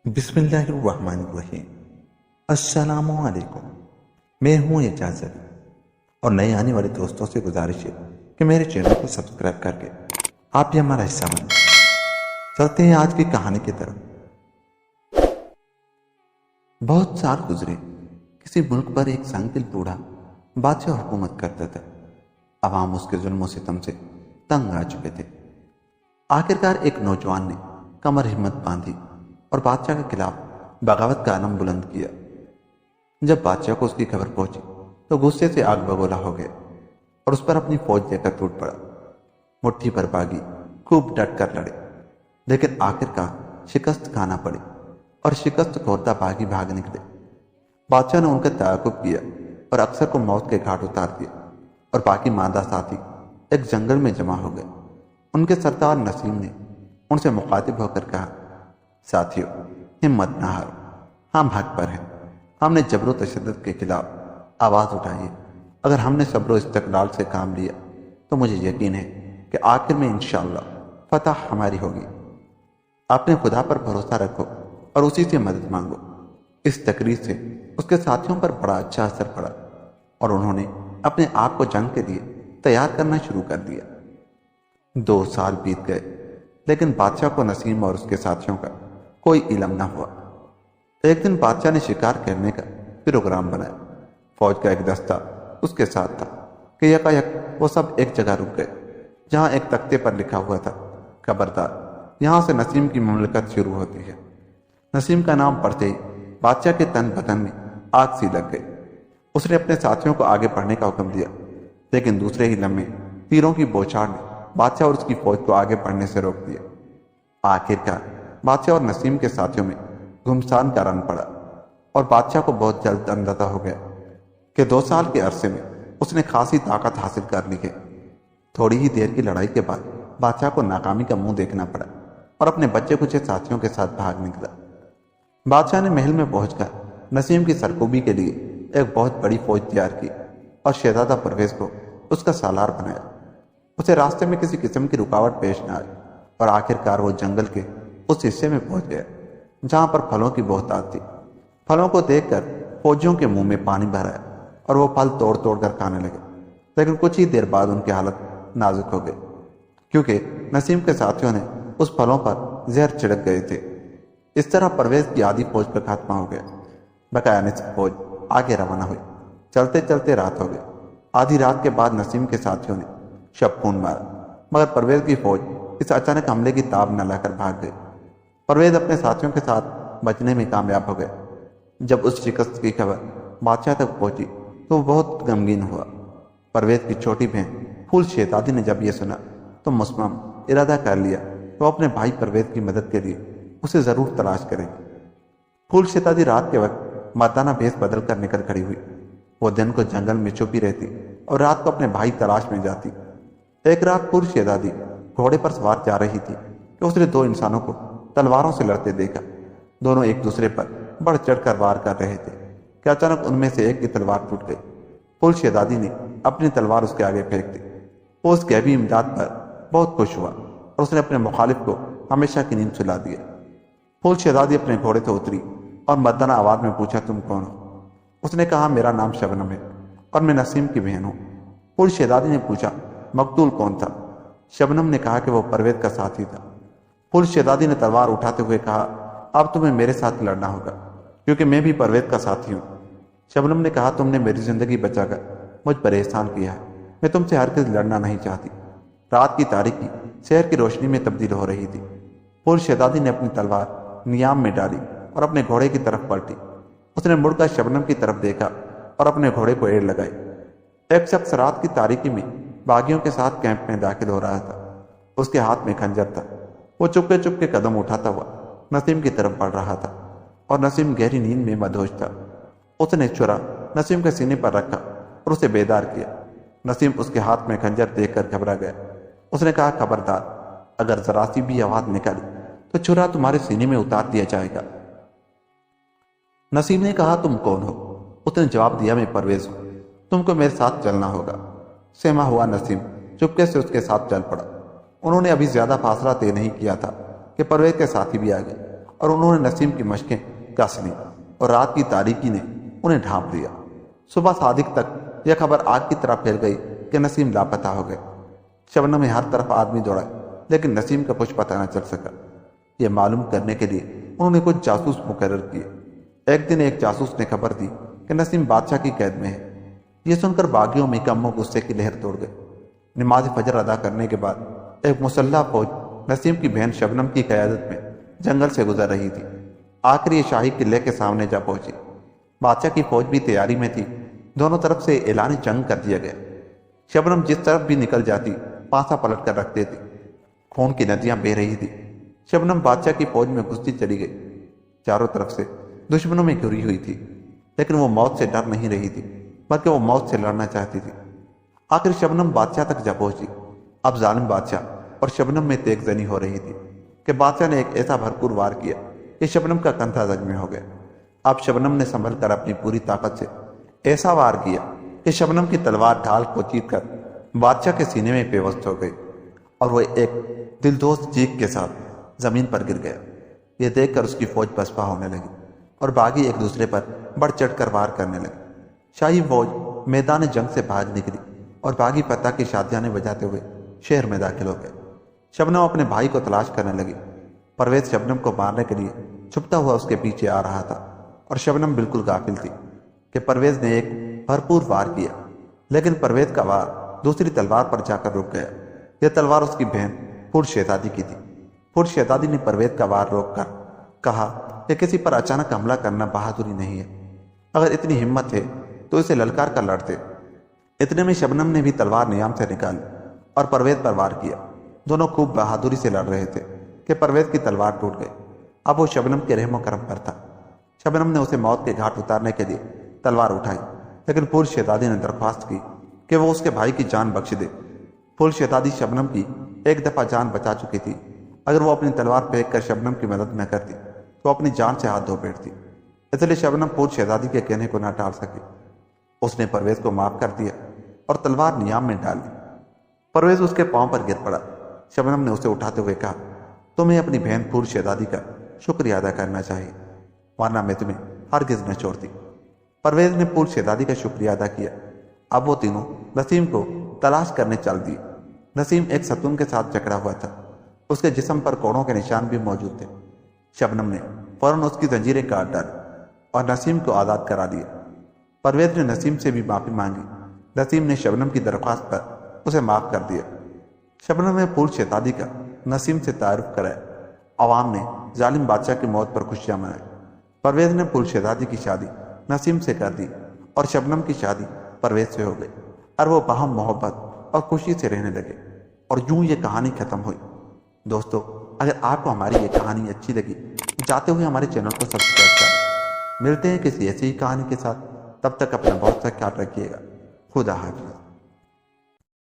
بسم اللہ الرحمن الرحیم۔ السلام علیکم، میں ہوں اجازت اور نئے آنے والے دوستوں سے گزارش ہے کہ میرے چینل کو سبسکرائب کر کے آپ بھی ہمارا حصہ بنیں۔ چلتے ہیں آج کی کہانی کی طرف۔ بہت سال گزرے، کسی ملک پر ایک سنگ دل بوڑھا بادشاہ حکومت کرتا تھا۔ عوام اس کے ظلم و ستم سے تنگ آ چکے تھے۔ آخرکار ایک نوجوان نے کمر ہمت باندھی اور بادشاہ کے خلاف بغاوت کا علم بلند کیا۔ جب بادشاہ کو اس کی خبر پہنچی تو غصے سے آگ بگولا ہو گیا اور اس پر اپنی فوج لے کر ٹوٹ پڑا۔ مٹھی پر باغی خوب ڈٹ کر لڑے، لیکن آخرکار شکست کھانا پڑی اور شکست خوردہ باغی بھاگ نکلے۔ بادشاہ نے ان کا تعاقب کیا اور اکثر کو موت کے گھاٹ اتار دیا، اور باقی ماندہ ساتھی ایک جنگل میں جمع ہو گئے۔ ان کے سردار نسیم نے ان سے مخاطب ہو کر کہا، ساتھیو، ہمت نہ ہارو، ہم حق پر ہیں۔ ہم نے جبر و تشدد کے خلاف آواز اٹھائی ہے۔ اگر ہم نے صبر و استقلال سے کام لیا تو مجھے یقین ہے کہ آخر میں انشاءاللہ فتح ہماری ہوگی۔ اپنے خدا پر بھروسہ رکھو اور اسی سے مدد مانگو۔ اس تقریر سے اس کے ساتھیوں پر بڑا اچھا اثر پڑا اور انہوں نے اپنے آپ کو جنگ کے لیے تیار کرنا شروع کر دیا۔ 2 سال بیت گئے، لیکن بادشاہ کو نسیم اور اس کے ساتھیوں کا کوئی علم نہ ہوا۔ ایک دن بادشاہ نے شکار کرنے کا پروگرام بنایا۔ فوج کا ایک دستہ اس کے ساتھ تھا کہ یکایک وہ سب ایک جگہ رک گئے جہاں ایک تختے پر لکھا ہوا تھا، خبردار، یہاں سے نسیم کی مملکت شروع ہوتی ہے۔ نسیم کا نام پڑھتے ہی بادشاہ کے تن بدن میں آگ سی لگ گئی۔ اس نے اپنے ساتھیوں کو آگے بڑھنے کا حکم دیا، لیکن دوسرے ہی لمحے تیروں کی بوچھاڑ نے بادشاہ اور اس کی فوج کو آگے بڑھنے سے روک دیا۔ آخرکار بادشاہ اور نسیم کے ساتھیوں میں گھمسان کا رنگ پڑا اور بادشاہ کو بہت جلد اندازہ ہو گیا کہ 2 سال کے عرصے میں اس نے خاصی طاقت حاصل کر لی ہے۔ تھوڑی ہی دیر کی لڑائی کے بعد بادشاہ کو ناکامی کا منہ دیکھنا پڑا اور اپنے بچے کچے ساتھیوں کے ساتھ بھاگ نکلا۔ بادشاہ نے محل میں پہنچ کر نسیم کی سرکوبی کے لیے ایک بہت بڑی فوج تیار کی اور شہزادہ پرویز کو اس کا سالار بنایا۔ اسے راستے میں کسی قسم کی رکاوٹ پیش نہ آئی اور آخرکار وہ جنگل کے اس حصے میں پہنچ گیا جہاں پر پھلوں کی بہتات تھی۔ پھلوں کو دیکھ کر فوجیوں کے منہ میں پانی بھر آیا اور وہ پھل توڑ توڑ کر کھانے لگے، لیکن کچھ ہی دیر بعد ان کی حالت نازک ہو گئی کیونکہ نسیم کے ساتھیوں نے اس پھلوں پر زہر چھڑک گئے تھے۔ اس طرح پرویز کی آدھی فوج کا خاتمہ ہو گیا۔ بقایا نصف فوج آگے روانہ ہوئی۔ چلتے چلتے رات ہو گئی۔ آدھی رات کے بعد نسیم کے ساتھیوں نے شب خون مارا، مگر پرویز کی فوج اس اچانک حملے کی تاب نہ لا کر بھاگ گئی۔ پرویز اپنے ساتھیوں کے ساتھ بچنے میں کامیاب ہو گئے۔ جب اس شکست کی خبر بادشاہ تک پہنچی تو وہ بہت غمگین ہوا۔ پرویز کی چھوٹی بہن پھول شہزادی نے جب یہ سنا تو مصمم ارادہ کر لیا کہ وہ اپنے بھائی پرویز کی مدد کے لیے اسے ضرور تلاش کرے گی۔ پھول شہزادی رات کے وقت مردانہ بھیس بدل کر نکل کھڑی ہوئی۔ وہ دن کو جنگل میں چھپی رہتی اور رات کو اپنے بھائی تلاش میں جاتی۔ ایک رات پھول شہزادی گھوڑے پر سوار جا رہی تھی کہ اس نے 2 انسانوں کو تلواروں سے لڑتے دیکھا۔ دونوں ایک دوسرے پر بڑھ چڑھ کر وار کر رہے تھے کہ اچانک ان میں سے ایک کی تلوار ٹوٹ گئی۔ پھول شہزادی نے اپنی تلوار اس کے آگے پھینک دی۔ وہ اس غیبی امداد پر بہت خوش ہوا اور اس نے اپنے مخالف کو ہمیشہ کی نیند سلا دیا۔ پھول شہزادی اپنے گھوڑے سے اتری اور مردانہ آواز میں پوچھا، تم کون ہو؟ اس نے کہا، میرا نام شبنم ہے اور میں نسیم کی بہن ہوں۔ پھول شہزادی نے پوچھا، مقتول کون تھا؟ شبنم نے کہا کہ وہ پرویز کا ساتھی تھا۔ پھول شہزادی نے تلوار اٹھاتے ہوئے کہا، اب تمہیں میرے ساتھ لڑنا ہوگا کیونکہ میں بھی پرویز کا ساتھی ہوں۔ شبنم نے کہا، تم نے میری زندگی بچا کر مجھ پر احسان کیا ہے، میں تم سے ہرگز لڑنا نہیں چاہتی۔ رات کی تاریکی شہر کی روشنی میں تبدیل ہو رہی تھی۔ پھول شہزادی نے اپنی تلوار نیام میں ڈالی اور اپنے گھوڑے کی طرف پلٹی۔ اس نے مڑ کر شبنم کی طرف دیکھا اور اپنے گھوڑے کو ایڑ لگائی۔ ایک شخص رات کی تاریکی میں باغیوں کے ساتھ کیمپ میں داخل ہو رہا تھا۔ اس کے ہاتھ میں خنجر تھا۔ وہ چپکے چپکے قدم اٹھاتا ہوا نسیم کی طرف بڑھ رہا تھا اور نسیم گہری نیند میں مدہوش تھا۔ اس نے چھرا نسیم کے سینے پر رکھا اور اسے بیدار کیا۔ نسیم اس کے ہاتھ میں خنجر دیکھ کر گھبرا گیا۔ اس نے کہا، خبردار، اگر ذرا سی بھی آواز نکالی تو چھرا تمہارے سینے میں اتار دیا جائے گا۔ نسیم نے کہا، تم کون ہو؟ اس نے جواب دیا، میں پرویز ہوں، تم کو میرے ساتھ چلنا ہوگا۔ سہما ہوا نسیم چپکے سے اس کے ساتھ چل پڑا۔ انہوں نے ابھی زیادہ فاصلہ طے نہیں کیا تھا کہ پرویز کے ساتھی بھی آ گئے اور انہوں نے نسیم کی مشقیں کس لیں اور رات کی تاریکی نے انہیں ڈھانپ لیا۔ صبح صادق تک یہ خبر آگ کی طرح پھیل گئی کہ نسیم لاپتہ ہو گئے۔ شبنم میں ہر طرف آدمی دوڑائے لیکن نسیم کا کچھ پتہ نہ چل سکا۔ یہ معلوم کرنے کے لیے انہوں نے کچھ جاسوس مقرر کیے۔ ایک دن ایک جاسوس نے خبر دی کہ نسیم بادشاہ کی قید میں ہے۔ یہ سن کر باغیوں میں کموں غصے کی لہر دوڑ گئے۔ نماز فجر ادا کرنے کے بعد ایک مسلح فوج نسیم کی بہن شبنم کی قیادت میں جنگل سے گزر رہی تھی۔ آخر یہ شاہی قلعے کے سامنے جا پہنچی۔ بادشاہ کی فوج بھی تیاری میں تھی۔ دونوں طرف سے اعلان جنگ کر دیا گیا۔ شبنم جس طرف بھی نکل جاتی پانسا پلٹ کر رکھ دیتی۔ خون کی ندیاں بہہ رہی تھی۔ شبنم بادشاہ کی فوج میں گھستی چلی گئی۔ چاروں طرف سے دشمنوں میں گھری ہوئی تھی لیکن وہ موت سے ڈر نہیں رہی تھی بلکہ وہ موت سے لڑنا چاہتی تھی۔ آخر شبنم بادشاہ تک جا پہنچی۔ اب ظالم بادشاہ اور شبنم میں تیغ زنی ہو رہی تھی کہ بادشاہ نے ایک ایسا بھرپور وار کیا کہ شبنم کا کندھا زخمی ہو گیا۔ اب شبنم نے سنبھل کر اپنی پوری طاقت سے ایسا وار کیا کہ شبنم کی تلوار ڈھال کو چیر کر بادشاہ کے سینے میں پیوست ہو گئی اور وہ ایک دلدوز چیخ کے ساتھ زمین پر گر گیا۔ یہ دیکھ کر اس کی فوج پسپا ہونے لگی اور باغی ایک دوسرے پر بڑھ چڑھ کر وار کرنے لگے۔ شاہی فوج میدان جنگ سے بھاگ نکلی اور باغی فتح کی شادیانے بجاتے ہوئے شہر میں داخل ہو گئے۔ شبنم اپنے بھائی کو تلاش کرنے لگی۔ پرویز شبنم کو مارنے کے لیے چھپتا ہوا اس کے پیچھے آ رہا تھا اور شبنم بالکل غافل تھی کہ پرویز نے ایک بھرپور وار کیا لیکن پرویز کا وار دوسری تلوار پر جا کر رک گیا۔ یہ تلوار اس کی بہن پھر شہزادی کی تھی۔ پھر شہزادی نے پرویز کا وار روک کر کہا کہ کسی پر اچانک حملہ کرنا بہادری نہیں ہے۔ اگر اتنی ہمت ہے تو اسے للکار کر لڑتے۔ اتنے میں شبنم نے بھی تلوار نیام سے نکالی اور پرویز پر وار کیا۔ دونوں خوب بہادری سے لڑ رہے تھے کہ پرویز کی تلوار ٹوٹ گئی۔ اب وہ شبنم کے رحم و کرم پر تھا۔ شبنم نے اسے موت کے گھاٹ اتارنے کے لیے تلوار اٹھائی لیکن پھول شہزادی نے درخواست کی کہ وہ اس کے بھائی کی جان بخش دے۔ پھول شہزادی شبنم کی ایک دفعہ جان بچا چکی تھی۔ اگر وہ اپنی تلوار پھینک کر شبنم کی مدد نہ کرتی تو اپنی جان سے ہاتھ دھو بیٹھتی۔ اس لیے شبنم پھول شہزادی کے کہنے کو نہ ٹال سکی۔ اس نے پرویز کو معاف کر دیا اور تلوار نیام میں ڈال دی۔ پرویز اس کے پاؤں پر گر پڑا۔ شبنم نے اسے اٹھاتے ہوئے کہا، تمہیں اپنی بہن پھول شہزادی کا شکریہ ادا کرنا چاہیے ورنہ میں تمہیں ہرگز نہ چھوڑتی۔ پرویز نے پھول شہزادی کا شکریہ ادا کیا۔ اب وہ تینوں نسیم کو تلاش کرنے چل دیے۔ نسیم ایک ستون کے ساتھ جکڑا ہوا تھا۔ اس کے جسم پر کوڑوں کے نشان بھی موجود تھے۔ شبنم نے فوراً اس کی زنجیریں کاٹ ڈالی اور نسیم کو آزاد کرا دیا۔ پرویز نے نسیم سے بھی معافی مانگی۔ نسیم نے شبنم کی درخواست پر اسے معاف کر دیا۔ شبنم نے پھول شہزادی کا نسیم سے تعارف کرایا۔ عوام نے ظالم بادشاہ کی موت پر خوشیاں منائی۔ پرویز نے پھول شہزادی کی شادی نسیم سے کر دی اور شبنم کی شادی پرویز سے ہو گئی اور وہ باہم محبت اور خوشی سے رہنے لگے۔ اور یوں یہ کہانی ختم ہوئی۔ دوستو، اگر آپ کو ہماری یہ کہانی اچھی لگی جاتے ہوئے ہمارے چینل کو سبسکرائب کریں۔ ملتے ہیں کسی ایسی ہی کہانی کے ساتھ، تب تک اپنا بہت سا خیال رکھیے گا۔ خدا حافظ۔